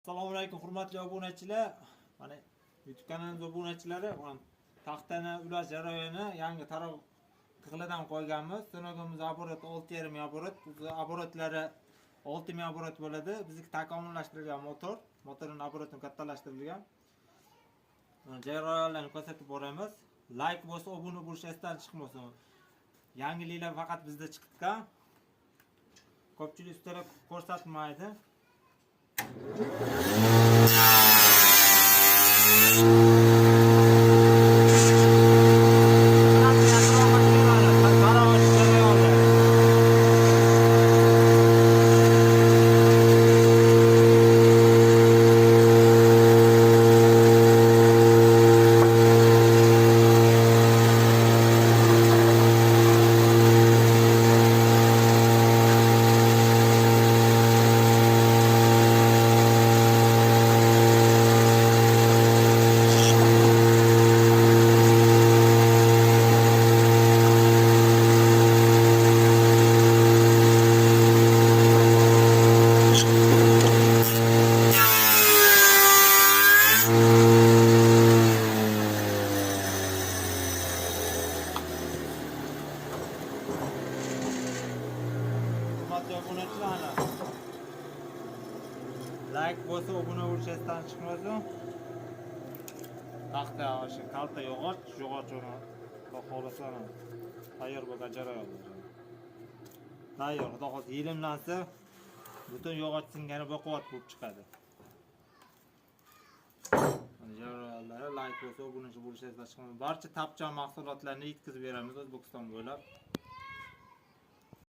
Assalomu alaykum hurmatli obunachilar. Mana YouTube kanalimiz obunachilari, taxtani ulash jarayoni yangi tarov tig'lidan qo'yganmiz. Sonogimiz aborot 6,5 aborot. Aborotlari 6,000 aborot bo'ladi. Bizniki takomillashtirilgan motorning aborotini kattalashtirilgan. Jarayonlarni ko'rsatib boramiz. Like bo'lsa, obuna bo'lish esdan chiqmasin. Yangiliklar faqat bizda chiqdi. Ko'pchilik ustalar ko'rsatmaydi. Like bo'lsa obuna bo'lish esdan chiqmasin. Taxta o'sha kalta yog'och uni xohlasa tayyor bo'lgan jarayonlar. Tayyor, xudo xohlasa yelimlansa butun yog'och singani baquvvat bo'lib chiqadi. Mana jarayonlari like bo'lsa obuna bo'lish esdan chiqmasin. Barcha tapchon mahsulotlarni yetkazib beramiz O'zbekiston bo'ylab.